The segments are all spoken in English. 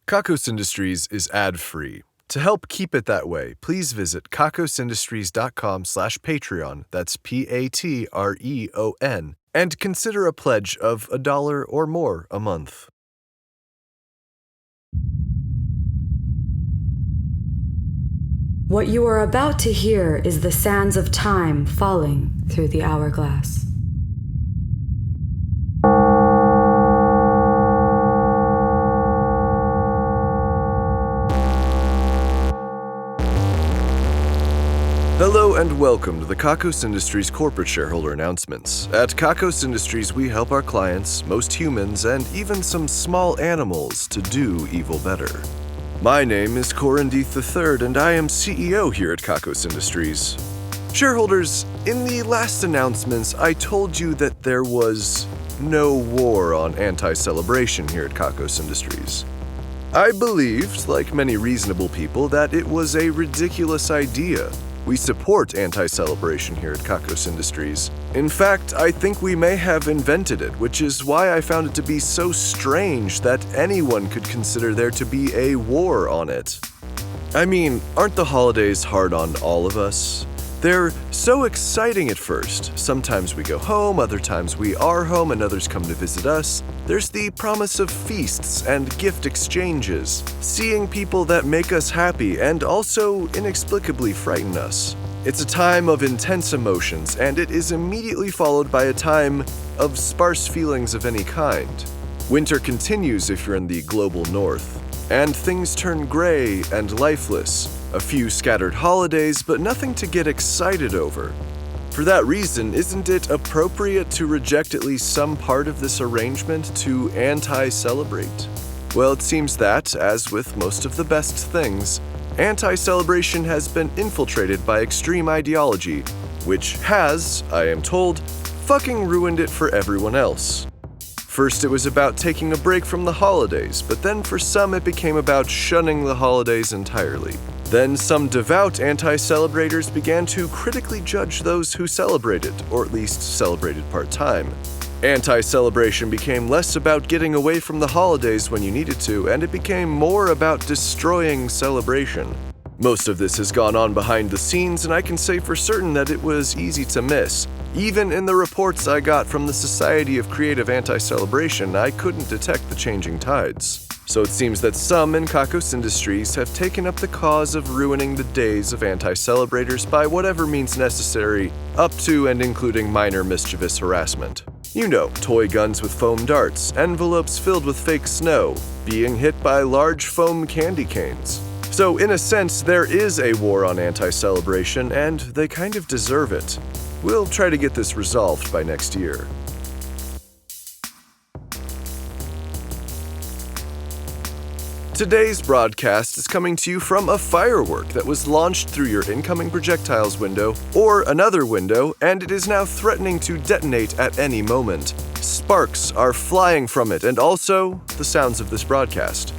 Kakos Industries is ad-free. To help keep it that way, please visit kakosindustries.com/Patreon, that's Patreon, and consider a pledge of $1 or more a month. What you are about to hear is the sands of time falling through the hourglass. Hello and welcome to the Kakos Industries corporate shareholder announcements. At Kakos Industries, we help our clients, most humans, and even some small animals to do evil better. My name is Corindeeth III, and I am CEO here at Kakos Industries. Shareholders, in the last announcements, I told you that there was no war on anti-celebration here at Kakos Industries. I believed, like many reasonable people, that it was a ridiculous idea. We support anti-celebration here at Kakos Industries. In fact, I think we may have invented it, which is why I found it to be so strange that anyone could consider there to be a war on it. I mean, aren't the holidays hard on all of us? They're so exciting at first. Sometimes we go home, other times we are home, and others come to visit us. There's the promise of feasts and gift exchanges, seeing people that make us happy and also inexplicably frighten us. It's a time of intense emotions, and it is immediately followed by a time of sparse feelings of any kind. Winter continues if you're in the global north, and things turn gray and lifeless. A few scattered holidays, but nothing to get excited over. For that reason, isn't it appropriate to reject at least some part of this arrangement to anti-celebrate? Well, it seems that, as with most of the best things, anti-celebration has been infiltrated by extreme ideology, which has, I am told, fucking ruined it for everyone else. First, it was about taking a break from the holidays, but then for some it became about shunning the holidays entirely. Then some devout anti-celebrators began to critically judge those who celebrated, or at least celebrated part-time. Anti-celebration became less about getting away from the holidays when you needed to, and it became more about destroying celebration. Most of this has gone on behind the scenes, and I can say for certain that it was easy to miss. Even in the reports I got from the Society of Creative Anti-Celebration, I couldn't detect the changing tides. So it seems that some in Kakos Industries have taken up the cause of ruining the days of anti-celebrators by whatever means necessary, up to and including minor mischievous harassment. You know, toy guns with foam darts, envelopes filled with fake snow, being hit by large foam candy canes. So in a sense, there is a war on anti-celebration, and they kind of deserve it. We'll try to get this resolved by next year. Today's broadcast is coming to you from a firework that was launched through your incoming projectiles window or another window, and it is now threatening to detonate at any moment. Sparks are flying from it, and also the sounds of this broadcast.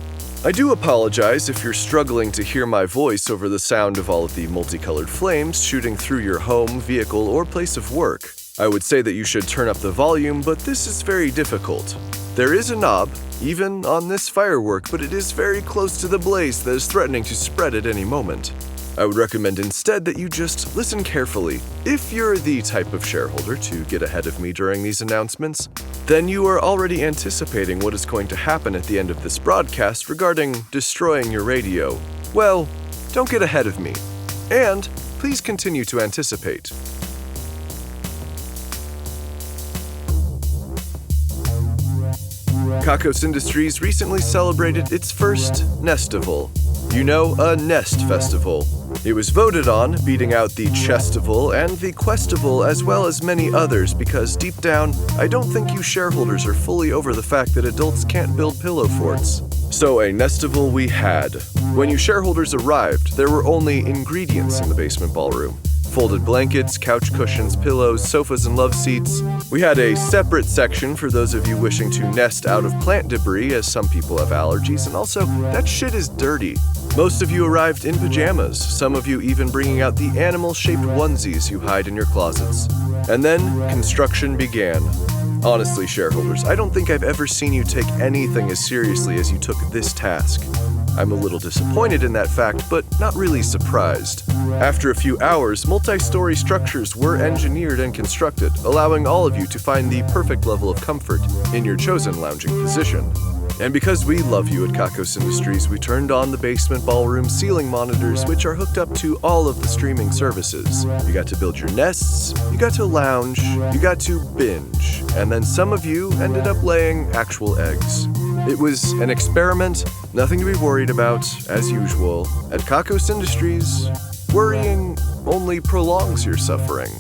I do apologize if you're struggling to hear my voice over the sound of all of the multicolored flames shooting through your home, vehicle, or place of work. I would say that you should turn up the volume, but this is very difficult. There is a knob, even on this firework, but it is very close to the blaze that is threatening to spread at any moment. I would recommend instead that you just listen carefully. If you're the type of shareholder to get ahead of me during these announcements, then you are already anticipating what is going to happen at the end of this broadcast regarding destroying your radio. Well, don't get ahead of me. And please continue to anticipate. Kakos Industries recently celebrated its first Nestival. You know, a Nest Festival. It was voted on, beating out the Chestival and the Questival as well as many others because deep down, I don't think you shareholders are fully over the fact that adults can't build pillow forts. So a Nestival we had. When you shareholders arrived, there were only ingredients in the basement ballroom. Folded blankets, couch cushions, pillows, sofas, and love seats. We had a separate section for those of you wishing to nest out of plant debris, as some people have allergies, and also, that shit is dirty. Most of you arrived in pajamas, some of you even bringing out the animal-shaped onesies you hide in your closets. And then, construction began. Honestly, shareholders, I don't think I've ever seen you take anything as seriously as you took this task. I'm a little disappointed in that fact, but not really surprised. After a few hours, multi-story structures were engineered and constructed, allowing all of you to find the perfect level of comfort in your chosen lounging position. And because we love you at Kakos Industries, we turned on the basement ballroom ceiling monitors, which are hooked up to all of the streaming services. You got to build your nests, you got to lounge, you got to binge, and then some of you ended up laying actual eggs. It was an experiment, nothing to be worried about, as usual. At Kakos Industries, worrying only prolongs your suffering.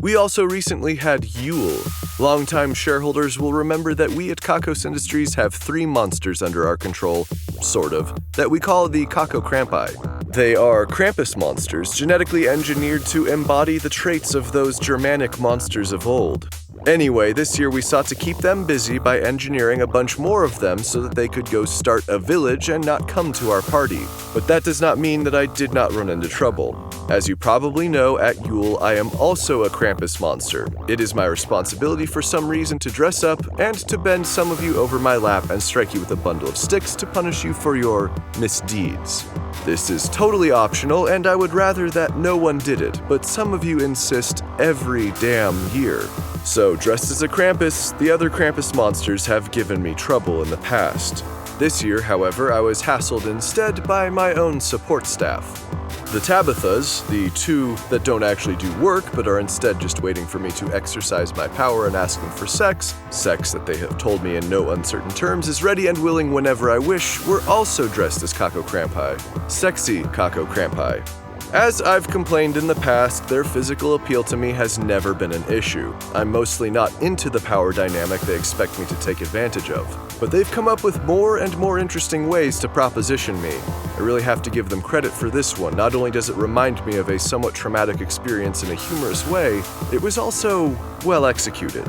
We also recently had Yule. Longtime shareholders will remember that we at Kakos Industries have 3 monsters under our control, sort of, that we call the Kakokrampi. They are Krampus monsters, genetically engineered to embody the traits of those Germanic monsters of old. Anyway, this year we sought to keep them busy by engineering a bunch more of them so that they could go start a village and not come to our party. But that does not mean that I did not run into trouble. As you probably know, at Yule I am also a Krampus monster. It is my responsibility for some reason to dress up and to bend some of you over my lap and strike you with a bundle of sticks to punish you for your misdeeds. This is totally optional, and I would rather that no one did it, but some of you insist every damn year. So, dressed as a Krampus, the other Krampus monsters have given me trouble in the past. This year, however, I was hassled instead by my own support staff. The Tabithas, the 2 that don't actually do work but are instead just waiting for me to exercise my power and asking for sex that they have told me in no uncertain terms is ready and willing whenever I wish, were also dressed as Kakokrampi. Sexy Kakokrampi. As I've complained in the past, their physical appeal to me has never been an issue. I'm mostly not into the power dynamic they expect me to take advantage of. But they've come up with more and more interesting ways to proposition me. I really have to give them credit for this one. Not only does it remind me of a somewhat traumatic experience in a humorous way, it was also well executed.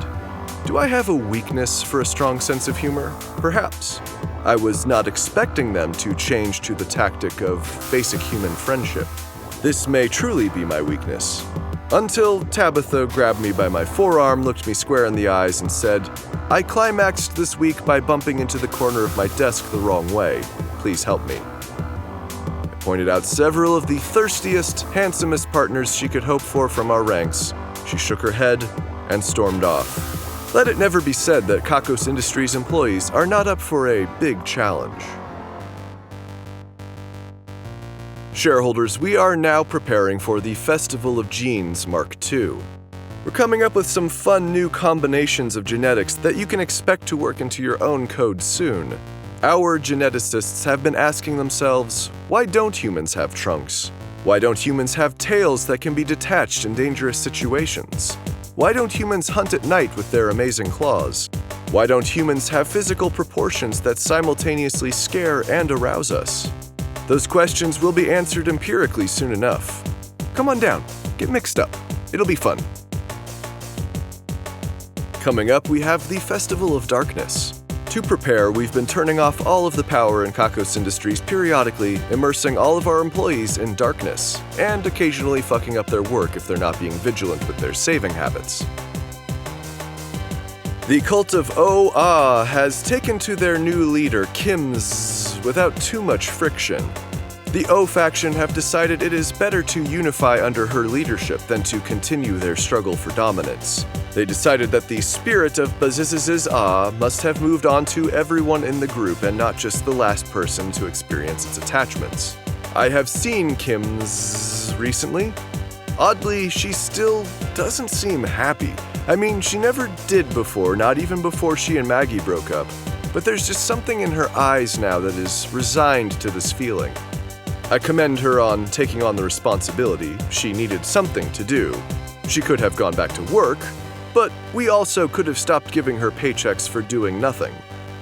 Do I have a weakness for a strong sense of humor? Perhaps. I was not expecting them to change to the tactic of basic human friendship. This may truly be my weakness. Until Tabitha grabbed me by my forearm, looked me square in the eyes, and said, "I climaxed this week by bumping into the corner of my desk the wrong way. Please help me." I pointed out several of the thirstiest, handsomest partners she could hope for from our ranks. She shook her head and stormed off. Let it never be said that Kakos Industries employees are not up for a big challenge. Shareholders, we are now preparing for the Festival of Genes Mark II. We're coming up with some fun new combinations of genetics that you can expect to work into your own code soon. Our geneticists have been asking themselves, why don't humans have trunks? Why don't humans have tails that can be detached in dangerous situations? Why don't humans hunt at night with their amazing claws? Why don't humans have physical proportions that simultaneously scare and arouse us? Those questions will be answered empirically soon enough. Come on down, get mixed up. It'll be fun. Coming up, we have the Festival of Darkness. To prepare, we've been turning off all of the power in Kakos Industries periodically, immersing all of our employees in darkness, and occasionally fucking up their work if they're not being vigilant with their saving habits. The cult of Oh-Ah has taken to their new leader, Kim's, without too much friction. The O faction have decided it is better to unify under her leadership than to continue their struggle for dominance. They decided that the spirit of Baziz's Ah must have moved on to everyone in the group and not just the last person to experience its attachments. I have seen Kim's recently. Oddly, she still doesn't seem happy. I mean, she never did before, not even before she and Maggie broke up. But there's just something in her eyes now that is resigned to this feeling. I commend her on taking on the responsibility. She needed something to do. She could have gone back to work, but we also could have stopped giving her paychecks for doing nothing.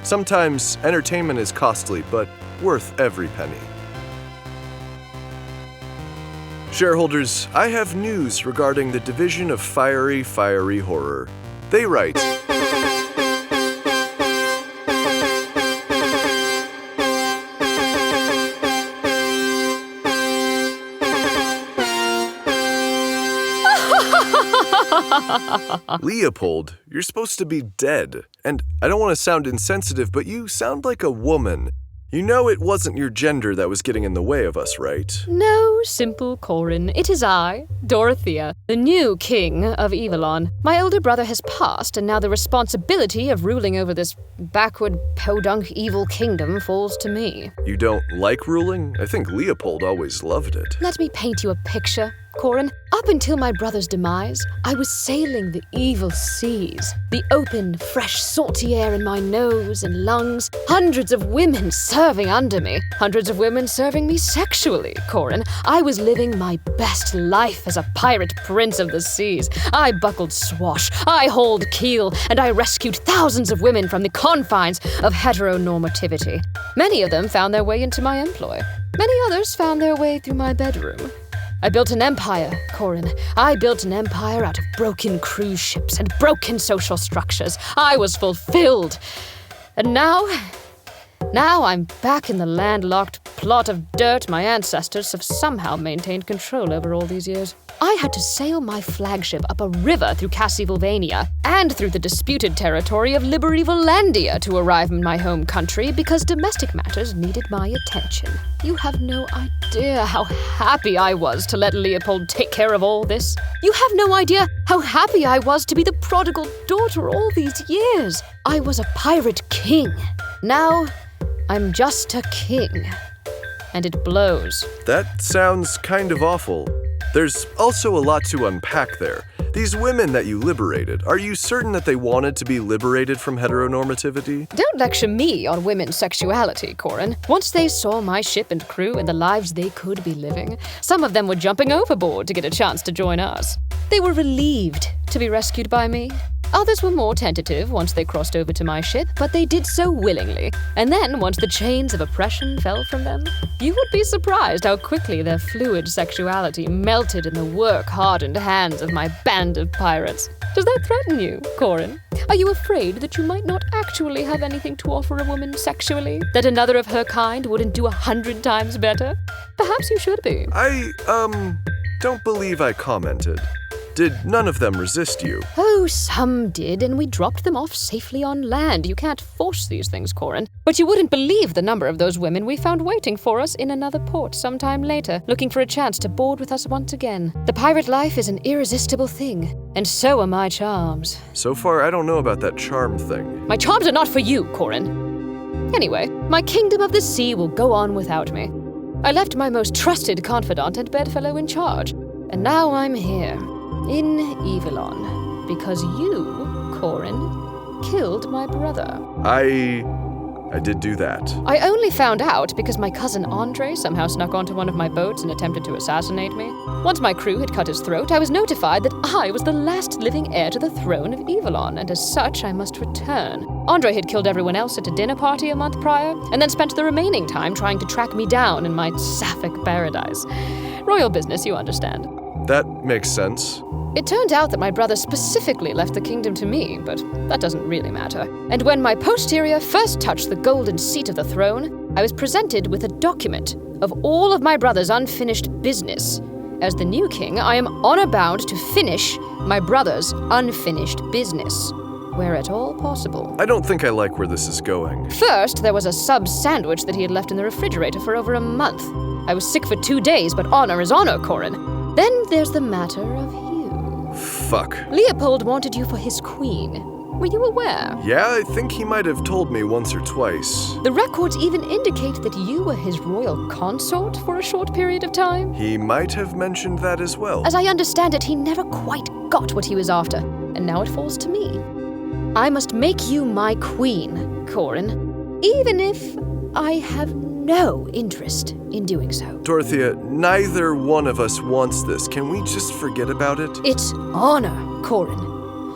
Sometimes entertainment is costly, but worth every penny. Shareholders, I have news regarding the Division of Fiery Horror. They write, Leopold, you're supposed to be dead. And I don't want to sound insensitive, but you sound like a woman. You know it wasn't your gender that was getting in the way of us, right? No, simple Corin. It is I, Dorothea, the new king of Evelon. My older brother has passed, and now the responsibility of ruling over this backward, podunk, evil kingdom falls to me. You don't like ruling? I think Leopold always loved it. Let me paint you a picture, Corin. Up until my brother's demise, I was sailing the evil seas. The open, fresh, salty air in my nose and lungs. Hundreds of women serving under me. Hundreds of women serving me sexually, Corin. I was living my best life as a pirate prince of the seas. I buckled swash, I hauled keel, and I rescued thousands of women from the confines of heteronormativity. Many of them found their way into my employ. Many others found their way through my bedroom. I built an empire, Corin. I built an empire out of broken cruise ships and broken social structures. I was fulfilled. And now I'm back in the landlocked plot of dirt my ancestors have somehow maintained control over all these years. I had to sail my flagship up a river through Cassyvulvania and through the disputed territory of Liberivalandia to arrive in my home country because domestic matters needed my attention. You have no idea how happy I was to let Leopold take care of all this. You have no idea how happy I was to be the prodigal daughter all these years. I was a pirate king. Now, I'm just a king. And it blows. That sounds kind of awful. There's also a lot to unpack there. These women that you liberated, are you certain that they wanted to be liberated from heteronormativity? Don't lecture me on women's sexuality, Corin. Once they saw my ship and crew and the lives they could be living, some of them were jumping overboard to get a chance to join us. They were relieved to be rescued by me. Others were more tentative once they crossed over to my ship, but they did so willingly. And then, once the chains of oppression fell from them, you would be surprised how quickly their fluid sexuality melted in the work-hardened hands of my band of pirates. Does that threaten you, Corin? Are you afraid that you might not actually have anything to offer a woman sexually? That another of her kind wouldn't do 100 times better? Perhaps you should be. I don't believe I commented. Did none of them resist you? Oh, some did, and we dropped them off safely on land. You can't force these things, Corin. But you wouldn't believe the number of those women we found waiting for us in another port sometime later, looking for a chance to board with us once again. The pirate life is an irresistible thing, and so are my charms. So far, I don't know about that charm thing. My charms are not for you, Corin. Anyway, my kingdom of the sea will go on without me. I left my most trusted confidant and bedfellow in charge, and now I'm here. In Evelon, because you, Corin, killed my brother. I did do that. I only found out because my cousin Andre somehow snuck onto one of my boats and attempted to assassinate me. Once my crew had cut his throat, I was notified that I was the last living heir to the throne of Evelon, and as such, I must return. Andre had killed everyone else at a dinner party a month prior, and then spent the remaining time trying to track me down in my sapphic paradise. Royal business, you understand. That makes sense. It turned out that my brother specifically left the kingdom to me, but that doesn't really matter. And when my posterior first touched the golden seat of the throne, I was presented with a document of all of my brother's unfinished business. As the new king, I am honor bound to finish my brother's unfinished business, where at all possible. I don't think I like where this is going. First, there was a sub sandwich that he had left in the refrigerator for over a month. I was sick for 2 days, but honor is honor, Corin. Then there's the matter of you. Fuck. Leopold wanted you for his queen. Were you aware? Yeah, I think he might have told me once or twice. The records even indicate that you were his royal consort for a short period of time. He might have mentioned that as well. As I understand it, he never quite got what he was after, and now it falls to me. I must make you my queen, Corin, even if I have no interest in doing so. Dorothea, neither one of us wants this. Can we just forget about it? It's honor, Corin.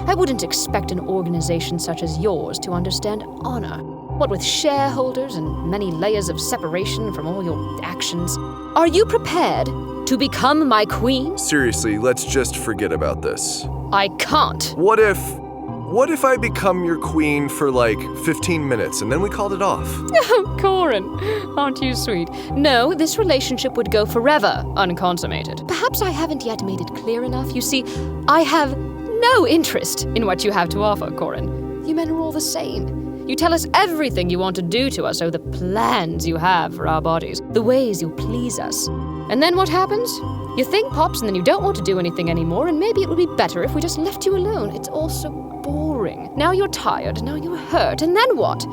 I wouldn't expect an organization such as yours to understand honor. What with shareholders and many layers of separation from all your actions. Are you prepared to become my queen? Seriously, let's just forget about this. I can't. What if I become your queen for like 15 minutes and then we called it off? Oh, Corin, aren't you sweet? No, this relationship would go forever unconsummated. Perhaps I haven't yet made it clear enough. You see, I have no interest in what you have to offer, Corin. You men are all the same. You tell us everything you want to do to us, oh, the plans you have for our bodies, the ways you'll please us. And then what happens? Your thing pops and then you don't want to do anything anymore, and maybe it would be better if we just left you alone. It's all so boring. Now you're tired, now you're hurt, and then what?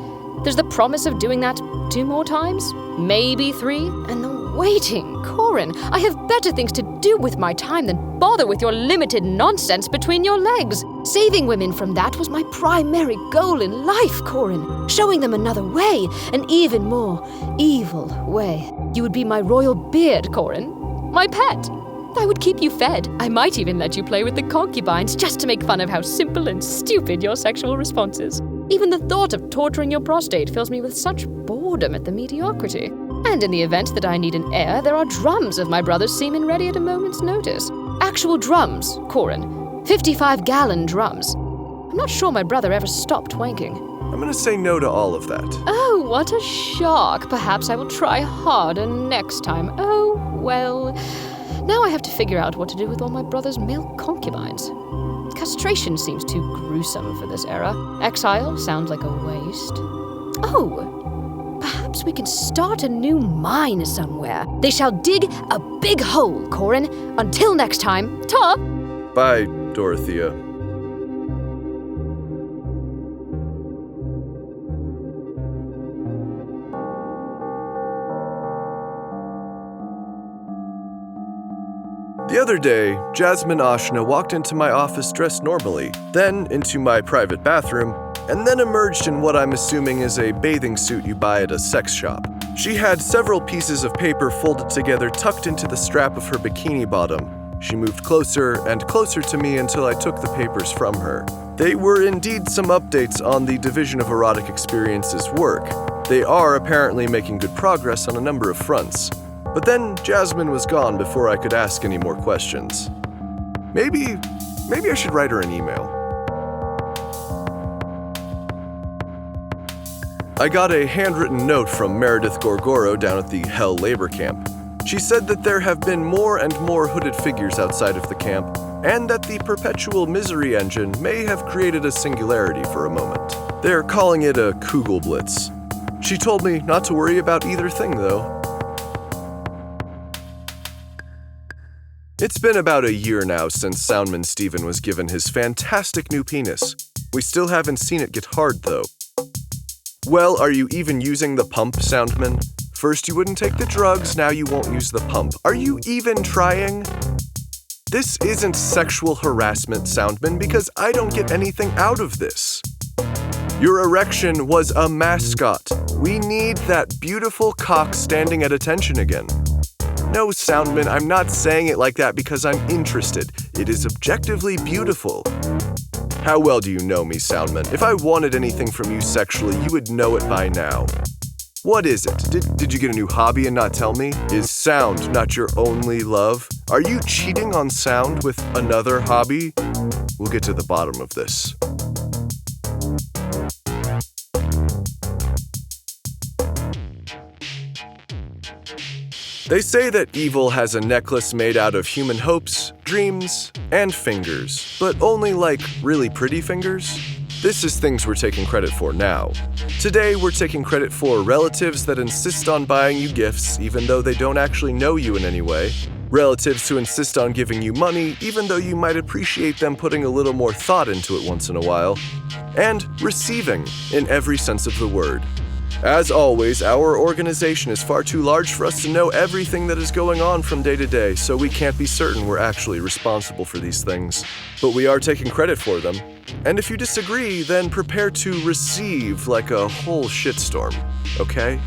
There's the promise of doing that 2 more times? Maybe 3? And the waiting. Corin, I have better things to do with my time than bother with your limited nonsense between your legs. Saving women from that was my primary goal in life, Corin. Showing them another way, an even more evil way. You would be my royal beard, Corin. My pet. I would keep you fed. I might even let you play with the concubines just to make fun of how simple and stupid your sexual response is. Even the thought of torturing your prostate fills me with such boredom at the mediocrity. And in the event that I need an heir, there are drums of my brother's semen ready at a moment's notice. Actual drums, Corin. 55-gallon drums. I'm not sure my brother ever stopped wanking. I'm gonna say no to all of that. Oh, what a shock. Perhaps I will try harder next time. Oh, well. Now I have to figure out what to do with all my brother's male concubines. Castration seems too gruesome for this era. Exile sounds like a waste. Oh, perhaps we can start a new mine somewhere. They shall dig a big hole, Corin. Until next time, ta! Bye, Dorothea. The other day, Jasmine Ashna walked into my office dressed normally, then into my private bathroom, and then emerged in what I'm assuming is a bathing suit you buy at a sex shop. She had several pieces of paper folded together tucked into the strap of her bikini bottom. She moved closer and closer to me until I took the papers from her. They were indeed some updates on the Division of Erotic Experiences work. They are apparently making good progress on a number of fronts. But then Jasmine was gone before I could ask any more questions. Maybe I should write her an email. I got a handwritten note from Meredith Gorgoro down at the Hell Labor Camp. She said that there have been more and more hooded figures outside of the camp, and that the perpetual misery engine may have created a singularity for a moment. They're calling it a Kugelblitz. She told me not to worry about either thing, though. It's been about a year now since Soundman Steven was given his fantastic new penis. We still haven't seen it get hard, though. Well, are you even using the pump, Soundman? First you wouldn't take the drugs, now you won't use the pump. Are you even trying? This isn't sexual harassment, Soundman, because I don't get anything out of this. Your erection was a mascot. We need that beautiful cock standing at attention again. No, Soundman, I'm not saying it like that because I'm interested. It is objectively beautiful. How well do you know me, Soundman? If I wanted anything from you sexually, you would know it by now. What is it? Did you get a new hobby and not tell me? Is sound not your only love? Are you cheating on sound with another hobby? We'll get to the bottom of this. They say that evil has a necklace made out of human hopes, dreams, and fingers, but only like really pretty fingers. This is things we're taking credit for now. Today, we're taking credit for relatives that insist on buying you gifts even though they don't actually know you in any way, relatives who insist on giving you money even though you might appreciate them putting a little more thought into it once in a while, and receiving in every sense of the word. As always, our organization is far too large for us to know everything that is going on from day to day, so we can't be certain we're actually responsible for these things. But we are taking credit for them. And if you disagree, then prepare to receive like a whole shitstorm, okay?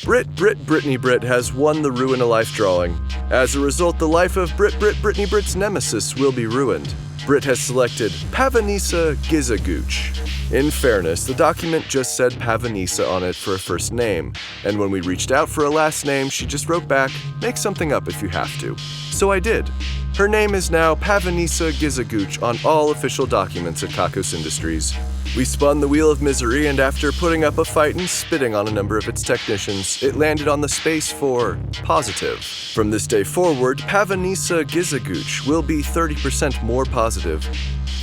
Brit Brit Britney Brit has won the Ruin a Life drawing. As a result, the life of Brit Brit Britney Brit's nemesis will be ruined. Brit has selected Pavanisa Gizagooch. In fairness, the document just said Pavanisa on it for a first name, and when we reached out for a last name, she just wrote back, "Make something up if you have to." So I did. Her name is now Pavanisa Gizagooch on all official documents at Kakos Industries. We spun the wheel of misery, and after putting up a fight and spitting on a number of its technicians, it landed on the space for positive. From this day forward, Pavanisa Gizagooch will be 30% more positive.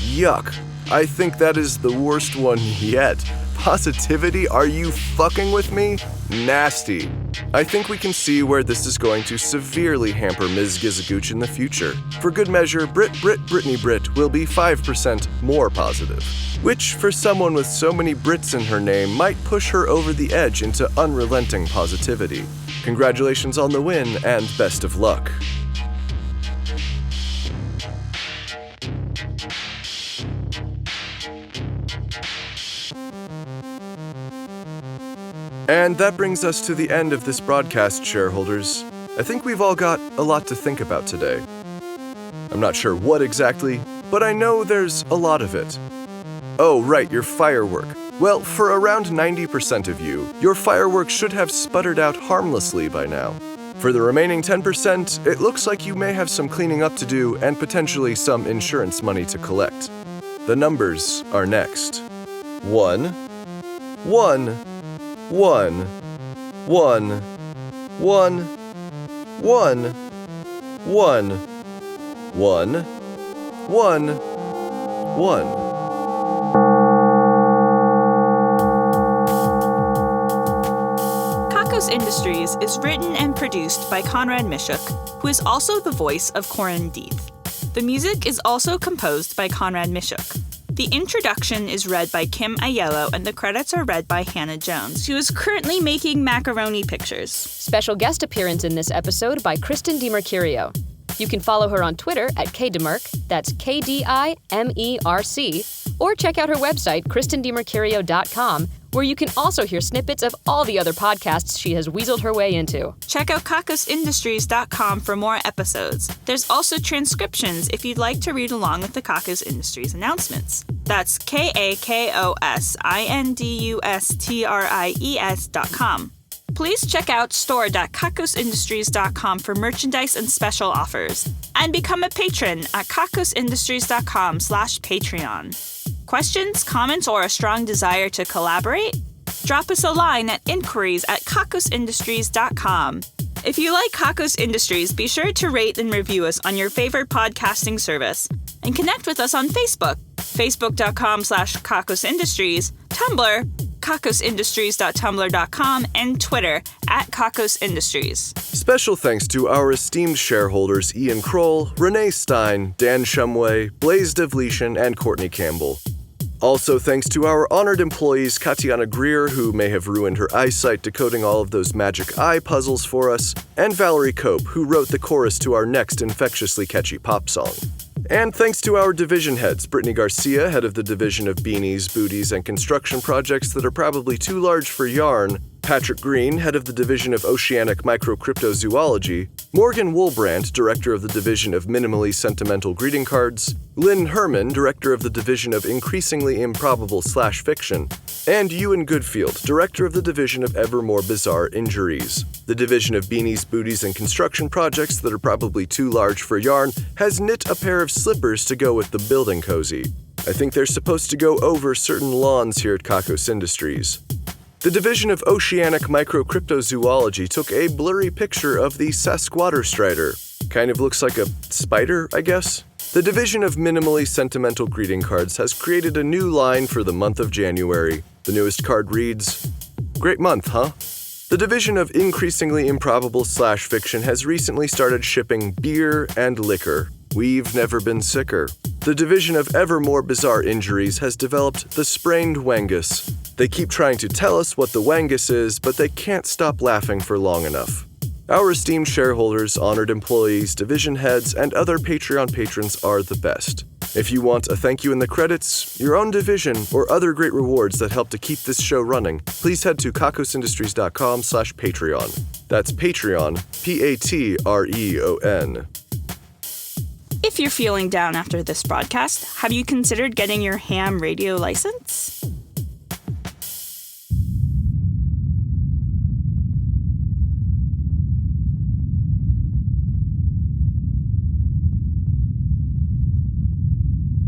Yuck. I think that is the worst one yet. Positivity? Are you fucking with me? Nasty. I think we can see where this is going to severely hamper Ms. Gizagooch in the future. For good measure, Brit Brit Britney Brit will be 5% more positive, which for someone with so many Brits in her name might push her over the edge into unrelenting positivity. Congratulations on the win and best of luck. And that brings us to the end of this broadcast, shareholders. I think we've all got a lot to think about today. I'm not sure what exactly, but I know there's a lot of it. Oh, right, your firework. Well, for around 90% of you, your firework should have sputtered out harmlessly by now. For the remaining 10%, it looks like you may have some cleaning up to do and potentially some insurance money to collect. The numbers are next. 1, 1, 1, 1, 1, 1, 1, 1, 1, 1. Kakos Industries is written and produced by Conrad Mishuk, who is also the voice of Corin Deeth. The music is also composed by Conrad Mishuk. The introduction is read by Kim Aiello, and the credits are read by Hannah Jones, who is currently making macaroni pictures. Special guest appearance in this episode by Kristen DiMercurio. You can follow her on Twitter at KDimerc, that's KDIMERC, or check out her website, KristenDiMercurio.com, where you can also hear snippets of all the other podcasts she has weaseled her way into. Check out KakosIndustries.com for more episodes. There's also transcriptions if you'd like to read along with the Kakos Industries announcements. That's KAKOSINDUSTRIES.com. Please check out store.kakosindustries.com for merchandise and special offers. And become a patron at kakosindustries.com/Patreon. Questions, comments, or a strong desire to collaborate? Drop us a line at inquiries@kakosindustries.com. If you like Kakos Industries, be sure to rate and review us on your favorite podcasting service. And connect with us on Facebook, facebook.com/KakosIndustries, Tumblr, kakosindustries.tumblr.com, and Twitter @KakosIndustries. Special thanks to our esteemed shareholders Ian Kroll, Renee Stein, Dan Shumway, Blaze Devletian, and Courtney Campbell. Also thanks to our honored employees Katiana Greer, who may have ruined her eyesight decoding all of those magic eye puzzles for us, and Valerie Cope, who wrote the chorus to our next infectiously catchy pop song. And thanks to our division heads, Brittany Garcia, head of the Division of Beanies, Booties, and Construction Projects that are probably too large for yarn, Patrick Green, head of the Division of Oceanic Microcryptozoology, Morgan Woolbrand, director of the Division of Minimally Sentimental Greeting Cards, Lynn Herman, director of the Division of Increasingly Improbable/Fiction, and Ewan Goodfield, director of the Division of Ever More Bizarre Injuries. The Division of Beanies, Booties, and Construction Projects that are probably too large for yarn has knit a pair of slippers to go with the building cozy. I think they're supposed to go over certain lawns here at Kakos Industries. The Division of Oceanic Microcryptozoology took a blurry picture of the Sasquatterstrider. Kind of looks like a spider, I guess. The Division of Minimally Sentimental Greeting Cards has created a new line for the month of January. The newest card reads, "Great month, huh?" The Division of Increasingly Improbable/Fiction has recently started shipping beer and liquor. We've never been sicker. The Division of Ever More Bizarre Injuries has developed the Sprained Wangus. They keep trying to tell us what the wangus is, but they can't stop laughing for long enough. Our esteemed shareholders, honored employees, division heads, and other Patreon patrons are the best. If you want a thank you in the credits, your own division, or other great rewards that help to keep this show running, please head to kakosindustries.com/Patreon. That's Patreon, Patreon. If you're feeling down after this broadcast, have you considered getting your ham radio license?